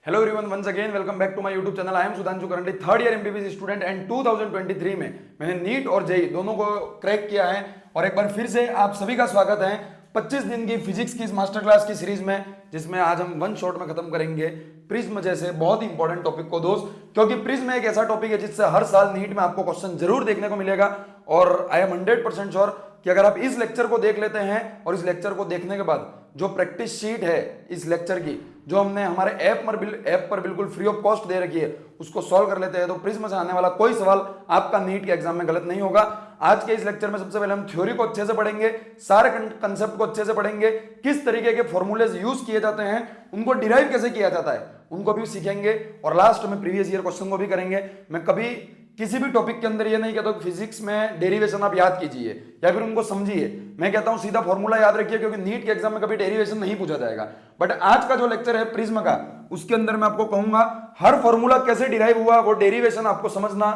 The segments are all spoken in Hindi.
Hello everyone, once again welcome back to my YouTube channel. I am Sudhanshu, currently third year MBBS student and 2023 में मैंने नीट और जेई दोनों को क्रैक किया है। और एक बार फिर से आप सभी का स्वागत है 25 दिन की फिजिक्स की इस मास्टर क्लास की सीरीज में, जिसमें आज हम वन शॉट में खत्म करेंगे प्रिज्म जैसे बहुत ही इंपॉर्टेंट टॉपिक को दोस्त। क्योंकि प्रिज्म एक ऐसा टॉपिक है जिससे हर साल नीट में आपको क्वेश्चन जरूर देखने को मिलेगा। और आई एम 100% श्योर कि अगर आप इस लेक्चर को देख लेते हैं और इस लेक्चर को देखने के बाद जो प्रैक्टिस शीट है इस लेक्चर की, जो हमने हमारे ऐप पर बिल्कुल फ्री ऑफ कॉस्ट दे रखी है, उसको सॉल्व कर लेते हैं तो प्रिज्म से आने वाला कोई सवाल आपका नीट के एग्जाम में गलत नहीं होगा। आज के इस लेक्चर में सबसे पहले हम थ्योरी को अच्छे से पढ़ेंगे, सारे कंसेप्ट को अच्छे से पढ़ेंगे, किस तरीके के फॉर्मूलेज यूज किए जाते हैं, उनको डिराइव कैसे किया जाता है उनको भी सीखेंगे, और लास्ट में प्रीवियस ईयर क्वेश्चन को भी करेंगे। मैं कभी किसी भी टॉपिक के अंदर ये नहीं कहता फिजिक्स में डेरिवेशन आप याद कीजिए या फिर उनको समझिए। मैं कहता हूं सीधा फॉर्मूला याद रखिए, क्योंकि नीट के एग्जाम में कभी डेरिवेशन नहीं पूछा जाएगा। बट आज का जो लेक्चर है प्रिज्म का, उसके अंदर मैं आपको कहूंगा हर फॉर्मूला कैसे डिराइव हुआ, वो डेरिवेशन आपको समझना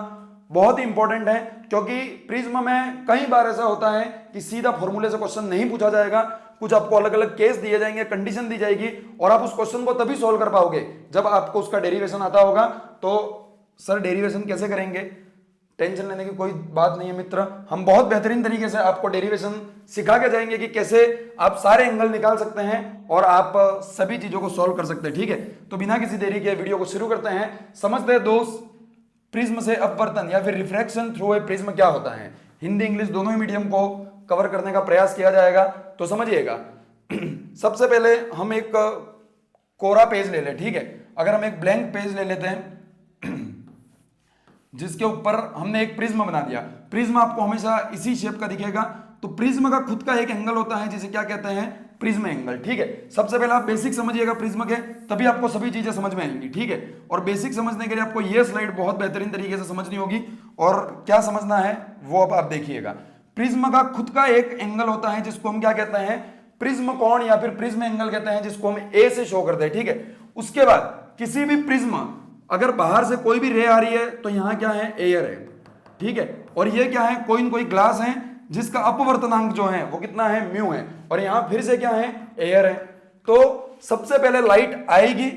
बहुत ही इंपॉर्टेंट है। क्योंकि प्रिज्म में कई बार ऐसा होता है कि सीधा फॉर्मूले से क्वेश्चन नहीं पूछा जाएगा, कुछ आपको अलग अलग केस दिए जाएंगे, कंडीशन दी जाएगी, और आप उस क्वेश्चन को तभी सॉल्व कर पाओगे जब आपको उसका डेरिवेशन आता होगा। तो सर डेरिवेशन कैसे करेंगे? टेंशन लेने की कोई बात नहीं है मित्र, हम बहुत बेहतरीन तरीके से आपको डेरिवेशन सिखा के जाएंगे कि कैसे आप सारे एंगल निकाल सकते हैं और आप सभी चीजों को सॉल्व कर सकते हैं। ठीक है, तो बिना किसी देरी के वीडियो को शुरू करते हैं। समझते हैं दोस्त, प्रिज्म से अपवर्तन या फिर रिफ्रैक्शन थ्रू ए प्रिज्म क्या होता है। हिंदी इंग्लिश दोनों ही मीडियम को कवर करने का प्रयास किया जाएगा, तो समझिएगा। सबसे पहले हम एक कोरा पेज ले लें। ठीक है, अगर हम एक ब्लैंक पेज ले लेते हैं जिसके ऊपर हमने एक प्रिज्म बना दिया। प्रिज्म आपको हमेशा इसी शेप का दिखेगा। तो प्रिज्म का खुद का एक एंगल होता है जिसे क्या कहते हैं, प्रिज्म एंगल। ठीक है, सबसे पहले आप बेसिक समझिएगा प्रिज्म के, तभी आपको सभी चीजें समझ में आएंगी। ठीक है, और बेसिक समझने के लिए आपको यह स्लाइड बहुत बेहतरीन तरीके से समझनी होगी, और क्या समझना है वो अब आप देखिएगा। प्रिज्म का खुद का एक एंगल होता है जिसको हम क्या कहते हैं, प्रिज्म कोण या फिर प्रिज्म एंगल कहते हैं, जिसको हम ए से शो करते हैं। ठीक है, उसके बाद किसी भी प्रिज्म, अगर बाहर से कोई भी रे आ रही है तो यहां क्या है, एयर है। ठीक है, और ये क्या है, कोई न कोई ग्लास है जिसका अपवर्तनांक जो है वो कितना है, म्यू है, और यहां फिर से क्या है, एयर है। तो सबसे पहले लाइट आएगी,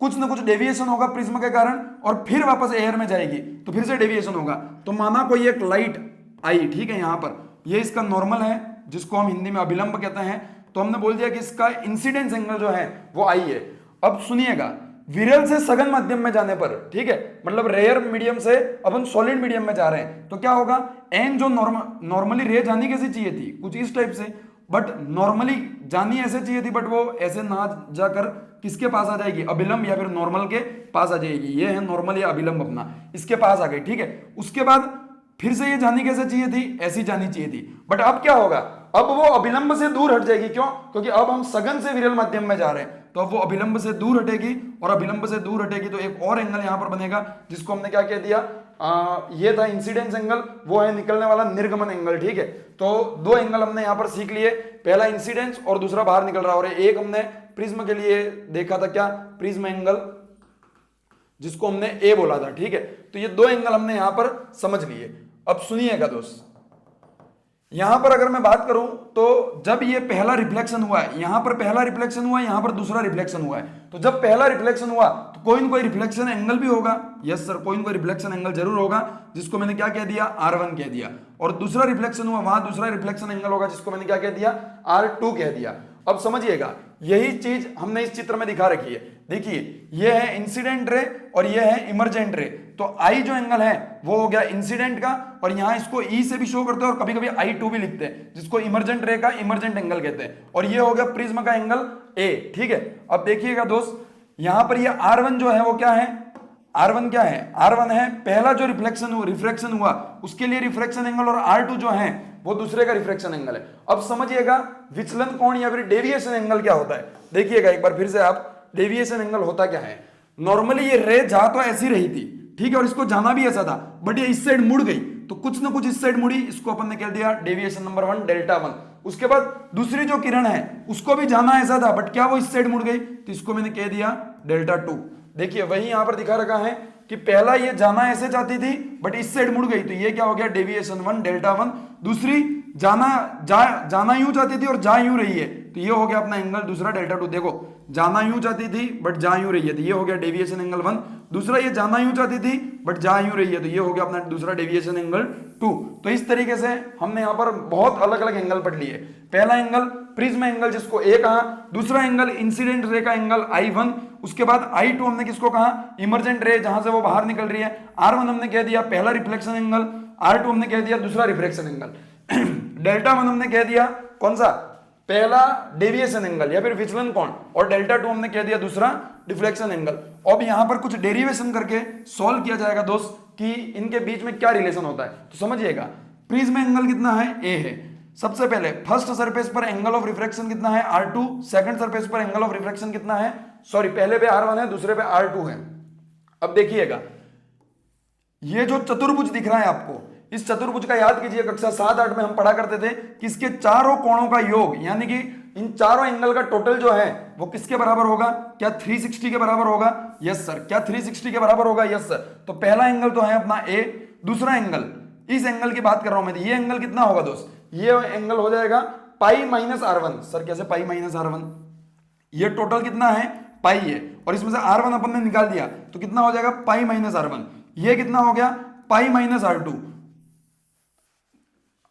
कुछ ना कुछ डेविएशन होगा प्रिज्म के कारण, और फिर वापस एयर में जाएगी तो फिर से डेविएशन होगा। तो माना कोई एक लाइट आई, ठीक है, यहां पर ये इसका नॉर्मल है जिसको हम हिंदी में अभिलंब कहते हैं। तो हमने बोल दिया कि इसका इंसिडेंस एंगल जो है वो आई है। अब सुनिएगा, विरल से सघन माध्यम में जाने पर, ठीक है, मतलब रेयर मीडियम से अब हम सॉलिड मीडियम में जा रहे हैं, तो क्या होगा, एन जो नॉर्मली रे जानी कैसी चाहिए थी, कुछ इस टाइप से, बट नॉर्मली जानी ऐसे चाहिए थी, बट वो ऐसे ना जाकर किसके पास आ जाएगी, अभिलंब या फिर नॉर्मल के पास आ जाएगी। ये है नॉर्मल या अभिलंब, अपना इसके पास आ गई। ठीक है, उसके बाद फिर से ये जानी कैसे चाहिए थी, ऐसी जानी चाहिए थी, बट अब क्या होगा, अब वो अभिलंब से दूर हट जाएगी। क्यों? क्योंकि अब हम सघन से विरल माध्यम में जा रहे हैं, तो अब वो अभिलंब से दूर हटेगी, और अभिलंब से दूर हटेगी तो एक और एंगल यहां पर बनेगा जिसको हमने क्या कह दिया, ये था इंसिडेंस एंगल, वो है निकलने वाला निर्गमन एंगल। ठीक है, तो दो एंगल हमने यहां पर सीख लिए, पहला इंसिडेंस और दूसरा बाहर निकल रहा। और एक हमने प्रिज्म के लिए देखा था, क्या, प्रिज्म एंगल, जिसको हमने ए बोला था। ठीक है, तो ये दो एंगल हमने यहां पर समझ लिए। अब सुनिएगा दोस्त, यहां पर अगर मैं बात करूं तो जब ये पहला रिफ्लेक्शन हुआ है, यहां पर पहला रिफ्लेक्शन हुआ है, यहां पर दूसरा रिफ्लेक्शन हुआ है, तो जब पहला रिफ्लेक्शन हुआ तो कोई ना कोई रिफ्लेक्शन एंगल भी होगा। यस सर, कोई ना कोई रिफ्लेक्शन एंगल जरूर होगा, जिसको मैंने क्या कह दिया, R1 कह दिया। और दूसरा रिफ्लेक्शन हुआ, वहां दूसरा रिफ्लेक्शन एंगल होगा, जिसको मैंने क्या कह दिया, R2 कह दिया। अब समझिएगा, यही चीज हमने इस चित्र में दिखा रखी है। देखिए, ये है इंसिडेंट रे और ये है इमरजेंट रे। तो आई जो एंगल है वो हो गया इंसिडेंट का, और यहां इसको ई से भी शो करते हैं और कभी कभी I2 भी लिखते हैं, जिसको इमरजेंट रे का इमरजेंट एंगल कहते हैं। और ये हो गया प्रिज्म का एंगल ए। ठीक है, अब देखिएगा दोस्त, यहां पर ये R1 जो है वो क्या है, R1 क्या है, R1 है पहला जो रिफ्लेक्शन हुआ उसके लिए रिफ्लेक्शन एंगल, और R2 जो है वो दूसरे का रिफ्लेक्शन एंगल है। अब समझिएगा विचलन कोण या फिर डेविएशन एंगल क्या होता है। देखिएगा एक बार फिर से आप, डेविएशन एंगल होता क्या है, नॉर्मली ये रे जा तो ऐसी रही थी, ठीक है, और इसको जाना भी ऐसा था, बट ये इस साइड मुड़ गई, तो कुछ ना कुछ इस साइड मुड़ी, इसको अपन ने कह दिया डेविएशन नंबर 1, डेल्टा 1। उसके बाद दूसरी जो किरण है उसको भी जाना ऐसा था, बट क्या वो इस साइड मुड़ गई, तो इसको मैंने कह दिया डेल्टा 2। देखिए वही यहां पर दिखा रखा है कि पहला ये जाना ऐसे चाहती थी बट इस साइड मुड़ गई, तो ये क्या हो गया, डेविएशन 1, डेल्टा 1। दूसरी जाना यूं चाहती थी और जा यूं रही है, तो ये हो गया अपना एंगल दूसरा डेल्टा टू। देखो जाना यूं चाहती थी बट जा यूं रही है, तो ये हो गया डेविएशन एंगल 1। दूसरा ये जाना यूं चाहती थी बट जा यूं रही है, तो ये हो गया अपना दूसरा डेविएशन एंगल 2। तो इस तरीके से हमने यहां पर बहुत अलग अलग एंगल पढ़ लिए। पहला एंगल प्रिज्म एंगल जिसको ए कहा, दूसरा एंगल इंसिडेंट रे का एंगल I1, उसके बाद I2 हमने किसको कहा, इमर्जेंट रे जहां से वो बाहर निकल रही है। R1 हमने कह दिया पहला रिफ्लेक्शन एंगल, R2 हमने कह दिया दूसरा रिफ्लेक्शन एंगल, डेल्टा 1 हमने कह दिया कौन सा, पहला डेविएशन एंगल या फिर विचलन कोण, और डेल्टा 2 हमने कह दिया दूसरा डिफ्लेक्शन एंगल। अब यहां पर कुछ डेरिवेशन करके सॉल्व किया जाएगा दोस्त कि इनके बीच में क्या रिलेशन होता है। तो समझिएगा प्रिज्म एंगल कितना है, ए है। सबसे पहले फर्स्ट सरफेस पर एंगल ऑफ रिफ्रैक्शन कितना है, R2। सेकंड सरफेस पर एंगल ऑफ रिफ्रैक्शन कितना है, सॉरी पहले पे R1 है दूसरे पे R2 है। अब देखिएगा ये जो चतुर्भुज दिख रहा है आपको, इस चतुर्भुज का याद कीजिए कक्षा 7-8 में हम पढ़ा करते थे कि इसके चारों कोणों का योग यानी कि इन चारों एंगल का टोटल जो है वो किसके बराबर होगा, क्या 360 के बराबर होगा, यस सर। क्या 360 के बराबर होगा, यस सर। तो पहला एंगल तो है अपना ए, दूसरा एंगल, इस एंगल की बात कर रहा हूं मैं, ये एंगल कितना होगा दोस्त, ये एंगल हो जाएगा पाई माइनस R1। सर कैसे पाई माइनस R1, ये टोटल कितना है पाई है, और इसमें से R1 अपन ने निकाल दिया तो कितना हो जाएगा पाई माइनस R1। ये कितना हो गया पाई माइनस R2,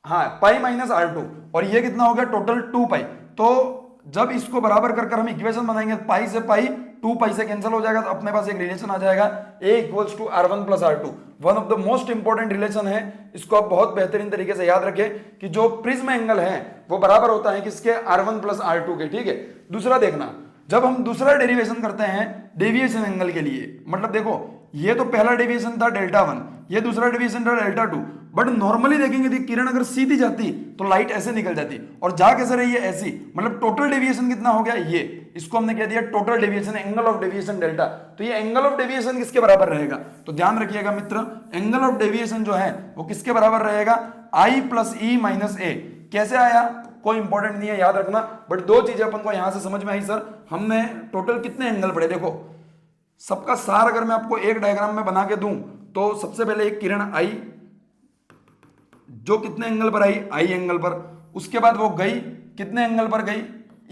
हाँ पाई माइनस R2, और ये कितना हो गया टोटल 2 पाई। तो जब इसको बराबर कर कर हम इक्वेशन बनाएंगे, पाई से पाई 2 पाई से कैंसिल हो जाएगा, तो अपने पास एक रिलेशन आ जाएगा A equals to R1 plus R2। One of the most important relation है, इसको आप बहुत बेहतरीन तरीके से याद रखें कि जो प्रिज्म एंगल है वो बराबर होता है किसके, R1 प्लस R2 के, ठीक है। दूसरा देखना, जब हम दूसरा डेरिवेशन करते हैं डेविएशन एंगल के लिए, मतलब देखो ये तो पहला डेविएशन था डेल्टा 1, ये दूसरा डेविएशन था डेल्टा 2, बट नॉर्मली देखेंगे कि किरण अगर सीधी जाती तो लाइट ऐसे निकल जाती, और जा कैसे रही है ऐसी, मतलब टोटल डेविएशन कितना हो गया ये, इसको हमने कह दिया total deviation, angle of deviation delta. तो ये एंगल ऑफ डेविएशन किसके बराबर रहेगा, तो ध्यान रखिएगा मित्र, एंगल ऑफ डेविएशन जो है वो किसके बराबर रहेगा, I plus E minus A। कैसे आया कोई इंपॉर्टेंट नहीं है, याद रखना, बट दो चीजें अपन को यहां से समझ में आई, सर हमने टोटल कितने एंगल पढ़े। देखो सबका सार अगर मैं आपको एक डायग्राम में बना के दूं, तो सबसे पहले एक किरण आई जो कितने एंगल पर आई, I एंगल पर, उसके बाद वो गई कितने एंगल पर गई,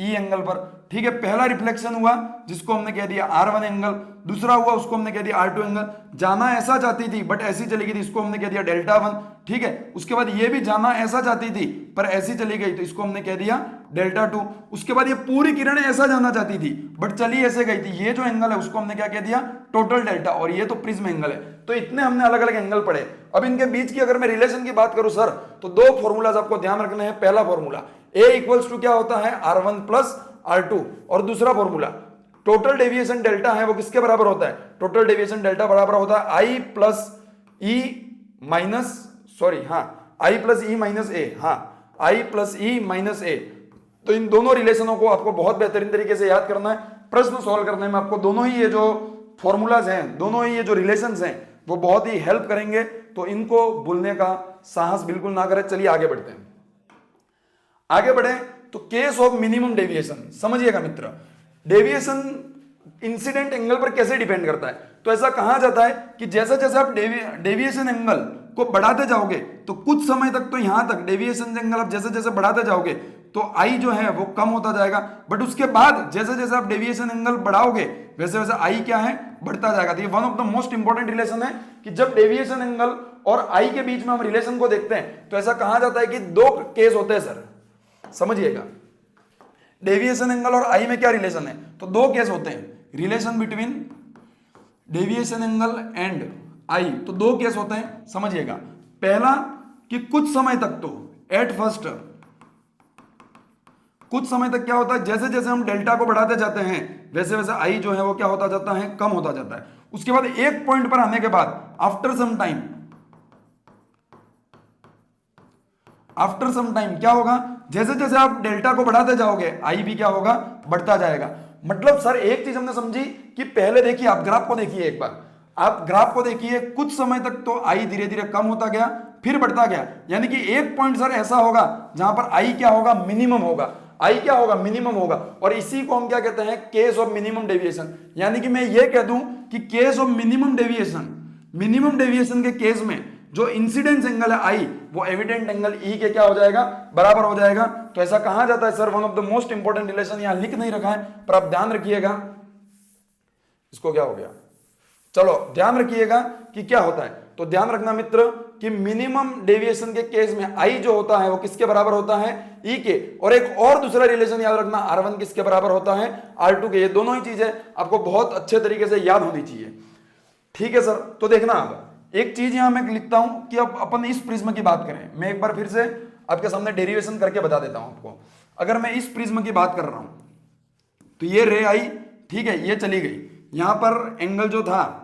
E एंगल पर, ठीक है। पहला रिफ्लेक्शन हुआ जिसको हमने कह दिया R1 एंगल, दूसरा हुआ उसको हमने कह दिया R2 एंगल। जाना ऐसा चाहती थी बट ऐसी चली गई थी, इसको हमने कह दिया डेल्टा 1, ठीक है। उसके बाद ये भी जाना ऐसा चाहती थी पर ऐसी चली गई, तो इसको हमने कह दिया डेल्टा 2। उसके बाद ये पूरी किरण ऐसा जाना चाहती थी बट चली ऐसे गई थी, ये जो एंगल है उसको हमने क्या कह दिया टोटल डेल्टा, और ये तो प्रिज्म एंगल है। तो इतने हमने अलग अलग एंगल पढ़े। अब इनके बीच की अगर मैं रिलेशन की बात करूं सर, तो दो फॉर्मूलाज आपको ध्यान रखने हैं। पहला फॉर्मूला A इक्वल्स टू क्या होता है R1 प्लस R2, और दूसरा फॉर्मूला टोटल डेविएशन डेल्टा है वो किसके बराबर होता है, टोटल डेविएशन डेल्टा बराबर होता है I plus E minus, sorry हाँ I plus E minus A, हाँ I plus E minus A। तो इन दोनों रिलेशनों को आपको बहुत बेहतरीन तरीके से याद करना है। प्रश्न सॉल्व करने में आपको दोनों ही ये जो फॉर्मूलाज हैं, दोनों ही ये जो रिलेशंस हैं वो बहुत ही हेल्प करेंगे, तो इनको भूलने का साहस बिल्कुल ना करें। चलिए आगे बढ़ते हैं। आगे बढ़े तो केस ऑफ मिनिमम डेविएशन समझिएगा मित्र, डेविएशन इंसिडेंट एंगल पर कैसे डिपेंड करता है। तो ऐसा कहा जाता है कि जैसे जैसे आप डेविएशन एंगल को बढ़ाते जाओगे तो कुछ समय तक, तो यहां तक डेविएशन एंगल आप जैसे जैसे बढ़ाते जाओगे तो I जो है वो कम होता जाएगा, बट उसके बाद जैसे जैसे आप डेविएशन एंगल बढ़ाओगे वैसे वैसे I क्या है बढ़ता जाएगा। तो ये one of the most important relation है कि जब डेविएशन एंगल और I के बीच में हम रिलेशन को देखते हैं तो ऐसा कहा जाता है कि दो केस होते हैं सर, समझिएगा। डेविएशन एंगल और I में क्या रिलेशन है, तो दो केस होते हैं, relation between deviation angle and I, तो दो केस होते हैं समझिएगा। पहला कि कुछ समय तक, तो एट फर्स्ट कुछ समय तक क्या होता है, जैसे जैसे हम डेल्टा को बढ़ाते जाते हैं वैसे वैसे I जो है वो क्या होता जाता है, कम होता जाता है। उसके बाद एक पॉइंट पर आने के बाद आफ्टर सम टाइम क्या होगा, जैसे जैसे आप डेल्टा को बढ़ाते जाओगे I भी क्या होगा बढ़ता जाएगा। मतलब सर एक चीज हमने समझी कि पहले देखिए आप ग्राफ को देखिए, एक बार आप ग्राफ को देखिए, कुछ समय तक तो I धीरे धीरे कम होता गया फिर बढ़ता गया, यानी कि एक पॉइंट सर ऐसा होगा जहां पर I क्या होगा मिनिमम होगा, I क्या होगा मिनिमम होगा, और इसी को हम क्या कहते हैं केस ऑफ मिनिमम डेविएशन। यानी कि मैं ये कह दूं कि केस ऑफ मिनिमम डेविएशन के केस में जो इंसिडेंस एंगल है आई, वो एविडेंट एंगल ई के क्या हो जाएगा, बराबर हो जाएगा। तो ऐसा कहा जाता है sir, one of the most important relation, यहां लिख नहीं रखा है पर आप ध्यान रखिएगा। इसको क्या हो गया, चलो ध्यान रखिएगा कि क्या होता है। तो ध्यान रखना मित्र कि मिनिमम डेविएशन के केस में आई जो होता है वो किसके बराबर होता है, ई के। और एक और दूसरा रिलेशन याद रखना, R1 किसके बराबर होता है, R2 के। ये दोनों ही चीजें आपको बहुत अच्छे तरीके से याद होनी चाहिए, ठीक है सर। तो देखना अब एक चीज यहां मैं लिखता हूं कि अब अपन इस प्रिज्म की बात करें, मैं एक बार फिर से आपके सामने डेरिवेशन करके बता देता हूं आपको। अगर मैं इस प्रिज्म की बात कर रहा हूं तो ये रे आई, ठीक है, ये चली गई, यहां पर एंगल जो था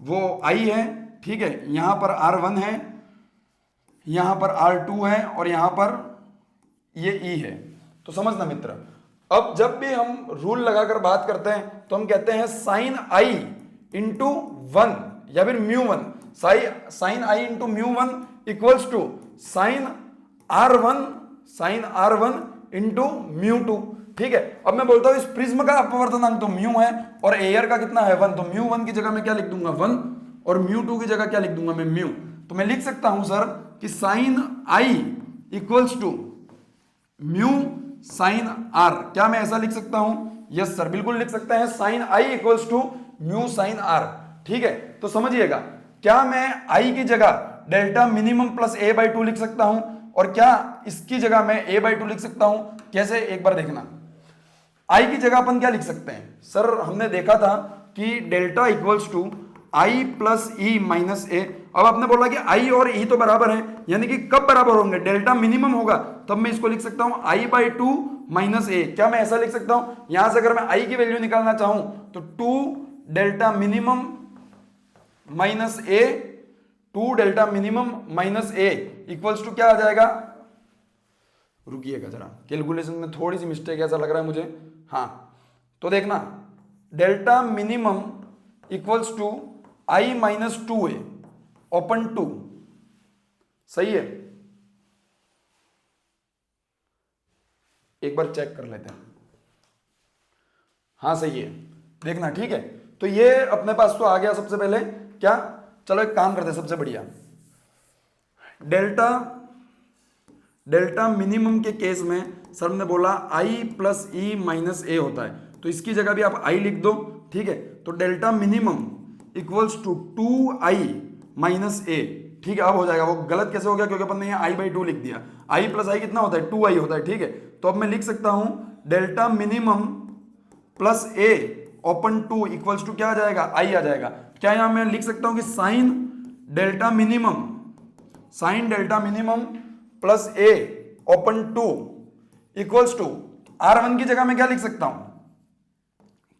वो आई है, ठीक है, यहां पर R1 है, यहां पर R2 है और यहां पर ये E है। तो समझना मित्र, अब जब भी हम रूल लगाकर बात करते हैं तो हम कहते हैं साइन आई इंटू वन या फिर mu one, sine i into mu one equals to sine r one into mu two, ठीक है। अब मैं बोलता हूं इस प्रिज्म का अपवर्तनांक तो म्यू है और एयर का कितना है 1, तो म्यू 1 की जगह मैं क्या लिख दूंगा 1 और म्यू 2 की जगह क्या लिख दूंगा मैं म्यू। तो मैं लिख सकता हूं सर कि sine i equals to mu sine r, क्या मैं ऐसा लिख सकता हूं, यस सर बिल्कुल लिख सकते हैं, sine i equals to mu sine r, ठीक है। तो समझिएगा, क्या मैं आई की जगह delta minimum plus a by two लिख सकता हूं और क्या इसकी जगह मैं ए बाई टू लिख सकता हूं, कैसे एक बार देखना। आई की जगह अपन क्या लिख सकते हैं सर, हमने देखा था कि delta equals to i plus e minus a. अब आपने बोला कि आई और ई तो बराबर हैं, यानी कि कब बराबर होंगे, डेल्टा मिनिमम होगा, तब मैं इसको लिख सकता हूं आई बाई टू माइनस ए। क्या मैं ऐसा लिख सकता हूं, यहां से अगर मैं आई की वैल्यू निकालना चाहूं तो 2 delta minimum minus a, 2 delta minimum minus a equals to क्या आ जाएगा, रुकिएगा जरा, कैलकुलेशन में थोड़ी सी मिस्टेक ऐसा लग रहा है मुझे, हाँ। तो देखना delta minimum equals to i minus 2a open 2, सही है। एक बार चेक कर लेते हैं, हाँ सही है, देखना ठीक है। तो ये अपने पास तो आ गया सबसे पहले क्या, चलो एक काम करते हैं, सबसे बढ़िया डेल्टा मिनिमम के केस में सर ने बोला आई प्लस ई माइनस ए होता है, तो इसकी जगह भी आप आई लिख दो, ठीक है। तो delta minimum equals to 2i minus a, ठीक है। अब हो जाएगा, वो गलत कैसे हो गया क्योंकि अपन ने यहाँ आई बाई टू लिख दिया, आई प्लस आई कितना होता है 2i होता है, ठीक है। तो अब मैं लिख सकता हूं delta minimum plus a open 2 equals to क्या आ जाएगा, आई आ जाएगा। क्या यहां मैं लिख सकता हूं कि sine delta minimum plus a open 2 equals to R1 की जगह मैं क्या लिख सकता हूं,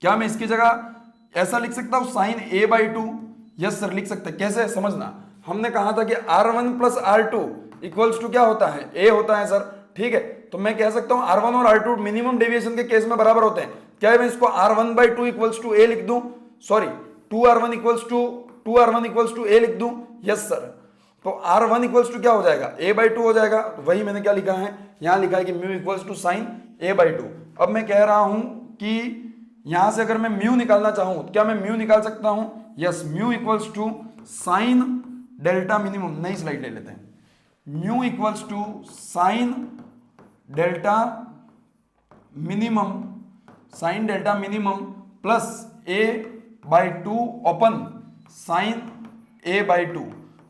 क्या मैं इसकी जगह ऐसा लिख सकता हूं sine a by two, yes sir लिख सकते हैं। कैसे समझना, हमने कहा था कि R1 plus R2 equals to क्या होता है, ए होता है सर, ठीक है। तो मैं कह सकता हूं R1 और R2 मिनिमम डेविएशन के केस में बराबर होते हैं, क्या मैं इसको R1 by two equals to a लिख दूं, sorry 2R1 equals to a लिख दूं, यस सर। तो R1 इक्वल्स टू क्या हो जाएगा, ए बाई टू हो जाएगा। तो वही मैंने क्या लिखा है, यहां लिखा है कि mu equals to sine a by two. अब मैं कह रहा हूं कि यहां से अगर मैं म्यू निकालना चाहूं क्या मैं म्यू निकाल सकता हूं, yes, mu equals to sine delta minimum, नई स्लाइड ले लेते हैं, mu equals to sine delta minimum plus a by two open sine a by two.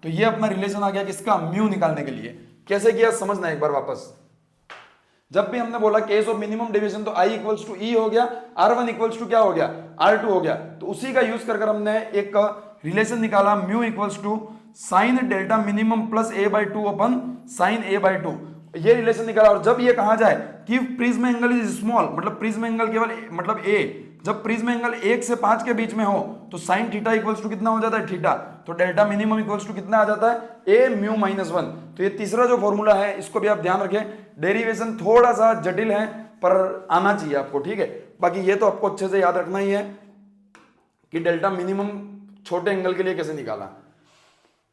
तो ये अपना रिलेशन आ गया किसका, म्यू निकालने के लिए। कैसे किया समझना एक बार वापस, जब भी हमने बोला केस ऑफ मिनिमम डेविएशन तो आई इक्वल्स टू ई हो गया, R1 इक्वल्स टू क्या हो गया, R2 हो गया। तो उसी का यूज कर हमने एक रिलेशन निकाला, mu equals to sine delta minimum plus a by two upon sine a by two, ये रिलेशन निकाला। और जब ये कहा जाए कि प्रिज्म एंगल इज स्मॉल, मतलब प्रिज्म एंगल केवल मतलब ए, जब प्रिज्म एंगल 1 से 5 के बीच में हो तो साइन थीटा इक्वल्स टू कितना हो जाता है, थीटा। तो डेल्टा मिनिमम इक्वल्स टू कितना आ जाता है, ए म्यू माइनस 1। तो ये तीसरा जो फॉर्मूला है इसको भी आप ध्यान रखें, डेरिवेशन थोड़ा सा जटिल है पर आना चाहिए आपको, ठीक है। बाकी ये तो आपको अच्छे से याद रखना ही है कि डेल्टा मिनिमम छोटे एंगल के लिए कैसे निकाला।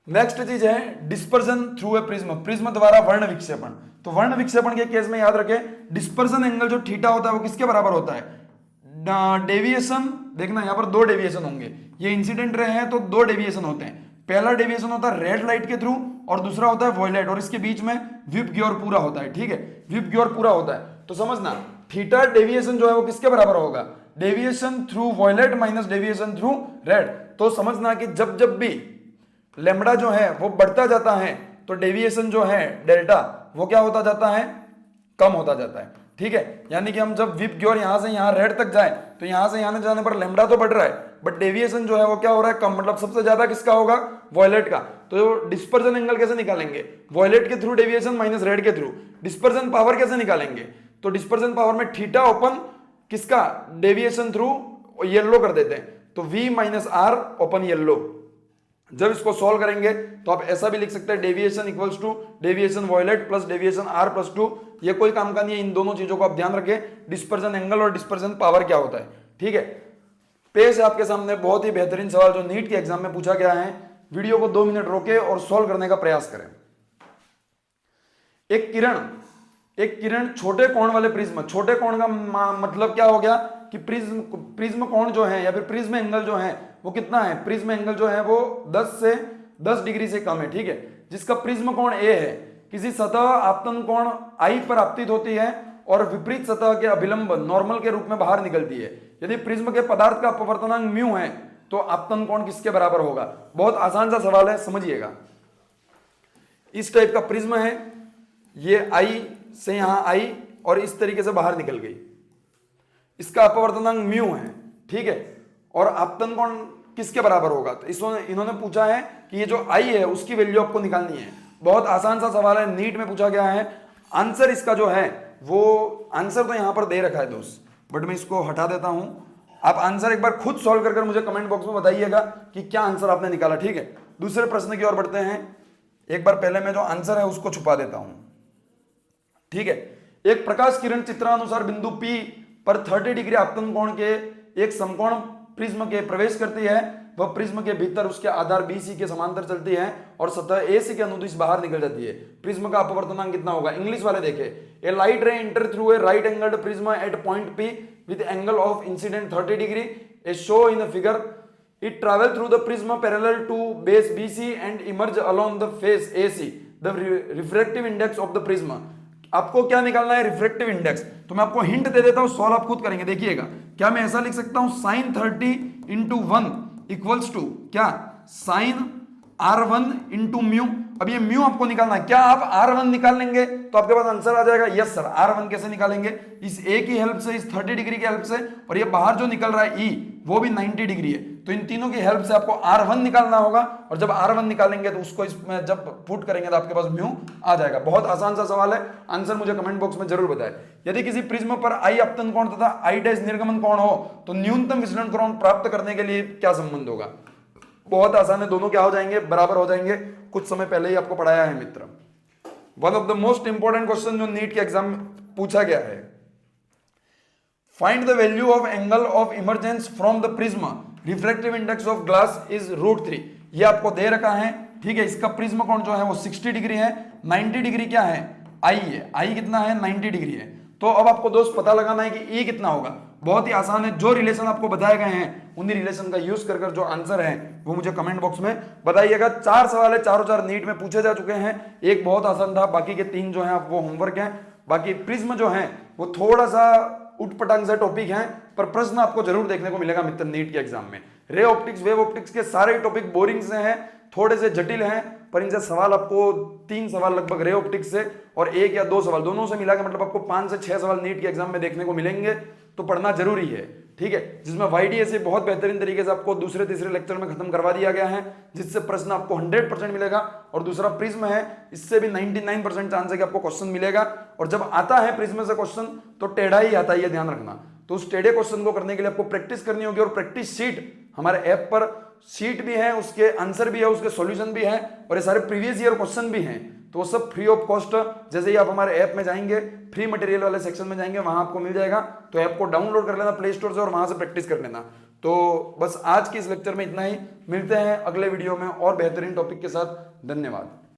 नेक्स्ट चीज है dispersion through a prism, prism द्वारा वर्ण विक्षेपण। तो वर्ण विक्षेपण के केस में याद रखें डिस्पर्जन एंगल जो थीटा होता है वो किसके बराबर होता है, डेविएशन, देखना यहां पर 2 डेविएशन होंगे, ये इंसिडेंट रे हैं तो 2 डेविएशन होते हैं, पहला डेविएशन होता है रेड लाइट के थ्रू और दूसरा होता है वॉयलेट, और इसके बीच में विप ग्योर पूरा होता है, ठीक है, विप ग्योर पूरा होता है। तो समझना थीटा डेविएशन जो है वो किसके बराबर होगा, deviation through violet minus deviation through red. तो समझना कि जब जब भी लेमड़ा जो है वो बढ़ता जाता है तो डेविएशन जो है डेल्टा वो क्या होता जाता है, कम होता जाता है, ठीक है। यानी कि हम जब विप ग्योर यहां से यहां रेड तक जाए तो यहां से यहां जाने पर लेमड़ा तो बढ़ रहा है बट डेविएशन जो है वो क्या हो रहा है, कम, मतलब सबसे ज्यादा किसका होगा, वॉयलेट का। तो डिस्पर्जन एंगल कैसे निकालेंगे, वॉयलेट के थ्रू डेविएशन माइनस रेड के थ्रू। डिस्पर्जन पावर कैसे निकालेंगे, तो डिस्पर्जन पावर में थीटा ओपन किसका, डेविएशन थ्रू येलो कर देते हैं, तो v minus r open yellow. जब इसको सॉल्व करेंगे तो आप ऐसा भी लिख सकते हैं deviation equals to deviation violet plus deviation r plus 2। ये कोई काम का नहीं है, इन दोनों चीजों को आप ध्यान रखें, डिस्पर्जन एंगल और डिस्पर्जन पावर क्या होता है, ठीक है। पेश है आपके सामने बहुत ही बेहतरीन सवाल जो नीट के एग्जाम में पूछा गया है। वीडियो को 2 मिनट रोके और सॉल्व करने का प्रयास करें। एक किरण छोटे कोण वाले प्रिज्म, छोटे कोण का मतलब क्या हो गया कि प्रिज्म कोण जो है या फिर प्रिज्म एंगल जो है वो कितना है, प्रिज्म एंगल जो है वो 10 डिग्री से कम है, ठीक है। जिसका प्रिज्म कोण ए है, किसी सतह आपतन कोण आई पर आपतित होती है और विपरीत सतह के अभिलंब नॉर्मल के रूप में बाहर निकलती है। यदि प्रिज्म के पदार्थ का अपवर्तनांक म्यू है तो आपतन कोण किसके बराबर होगा। बहुत आसान सा सवाल है, समझिएगा। इस टाइप का प्रिज्म है, ये आई से यहां आई और इस तरीके से बाहर निकल गई, इसका अपवर्तनांक म्यू है, ठीक है, और आपतन कोण किसके बराबर होगा। तो इन्होंने पूछा है कि ये जो आई है उसकी वैल्यू आपको निकालनी है। बहुत आसान सा सवाल है, नीट में पूछा गया है। आंसर इसका जो है वो आंसर तो यहां पर दे रखा है दोस्त, बट मैं इसको हटा देता हूं। आप आंसर एक बार खुद सॉल्व कर मुझे कमेंट बॉक्स में बताइएगा कि क्या आंसर आपने निकाला, ठीक है। दूसरे प्रश्न की ओर बढ़ते हैं। एक बार पहले मैं जो आंसर है उसको छुपा देता हूं, ठीक है। एक प्रकाश किरण चित्रानुसार बिंदु P पर 30 डिग्री आपतन कोण के एक समकोण प्रिज्म के प्रवेश करती है। वह प्रिज्म के भीतर उसके आधार BC के समांतर चलती है और सतह AC के अनुदिश बाहर निकल जाती है। प्रिज्म का अपवर्तनांक कितना होगा। इंग्लिश वाले देखे, a light ray enter through a right angled prism at point P with angle of incident 30 degree as shown in the figure. It travel through the prism parallel to base BC and emerge along the face AC. The refractive index of the prism. आपको क्या निकालना है, रिफ्रैक्टिव इंडेक्स। तो मैं आपको हिंट दे देता हूं, सॉल्व आप खुद करेंगे। देखिएगा, क्या मैं ऐसा लिख सकता हूं, sin 30 इंटू 1 इक्वल्स टू क्या, sin R1 इंटू म्यू। अब ये म्यू आपको निकालना है। क्या आप R1 निकाल लेंगे तो आपके पास आंसर आ जाएगा। यस सर, R1 कैसे निकालेंगे, इस A की हेल्प से, इस 30 डिग्री की हेल्प से, और ये बाहर जो निकल रहा है E वो भी 90 डिग्री है, तो इन तीनों की हेल्प से आपको R1 निकालना होगा। और जब R1 निकालेंगे तो उसको इसमें जब पुट करेंगे तो आपके पास म्यू आ जाएगा। बहुत आसान सा सवाल है, आंसर मुझे कमेंट बॉक्स में जरूर बताएं। यदि किसी प्रिज्म पर I अपतन कोण तथा I डैश निर्गमन कोण हो तो न्यूनतम विचलन कोण प्राप्त करने के लिए क्या संबंध होगा। बहुत आसान है, दोनों क्या हो जाएंगे, बराबर हो जाएंगे। कुछ समय पहले ही आपको पढ़ाया है मित्र। One of the most important question जो नीट के एग्जाम में पूछा गया है, find the value of angle of emergence from the prism refractive index of glass is √3। ये आपको दे रखा है, ठीक है। इसका प्रिज्म कोण जो है वो 60 डिग्री है, 90 डिग्री क्या है, आई है, आई कितना है, 90 डिग्री है। तो अब आपको दोस्त पता लगाना है कि ई कितना होगा। बहुत ही आसान है, जो रिलेशन आपको बताए गए हैं उन्हीं रिलेशन का यूज कर जो आंसर है वो मुझे कमेंट बॉक्स में बताइएगा। 4 सवाल है, चारों 4 नीट में पूछे जा चुके हैं। एक बहुत आसान था, बाकी के 3 जो हैं वो होमवर्क हैं। बाकी प्रिज्म जो है वो थोड़ा सा उटपटांग सा टॉपिक है, पर प्रश्न आपको जरूर देखने को मिलेगा मित्र नीट के एग्जाम में। रे ऑप्टिक्स, वेव ऑप्टिक्स के सारे टॉपिक बोरिंग से हैं, थोड़े से जटिल हैं, पर इनसे सवाल आपको 3 सवाल लगभग रे ऑप्टिक्स से और 1 या 2 सवाल दोनों से मिला के मतलब आपको 5 से 6 सवाल नीट के एग्जाम में देखने को मिलेंगे। तो पढ़ना जरूरी है, ठीक है। जिसमें YDS बहुत बेहतरीन तरीके से आपको दूसरे तीसरे लेक्चर में खत्म करवा दिया गया है, जिससे प्रश्न आपको 100% मिलेगा। और दूसरा प्रिज्म है, इससे भी 99% चांस है कि आपको क्वेश्चन मिलेगा। और जब आता है प्रिज्म से क्वेश्चन तो टेढ़ा ही आता है, ये ध्यान रखना। तो उस टेढ़े क्वेश्चन को करने के लिए आपको प्रैक्टिस करनी होगी, और प्रैक्टिस शीट हमारे ऐप पर शीट भी है, उसके आंसर भी है, उसके सॉल्यूशन भी है, और ये सारे प्रीवियस ईयर क्वेश्चन भी हैं। तो वो सब फ्री ऑफ कॉस्ट, जैसे ही आप हमारे ऐप में जाएंगे, फ्री मटेरियल वाले सेक्शन में जाएंगे, वहां आपको मिल जाएगा। तो ऐप को डाउनलोड कर लेना प्ले स्टोर से और वहां से प्रैक्टिस कर लेना। तो बस आज के इस लेक्चर में इतना ही, मिलते हैं अगले वीडियो में और बेहतरीन टॉपिक के साथ। धन्यवाद।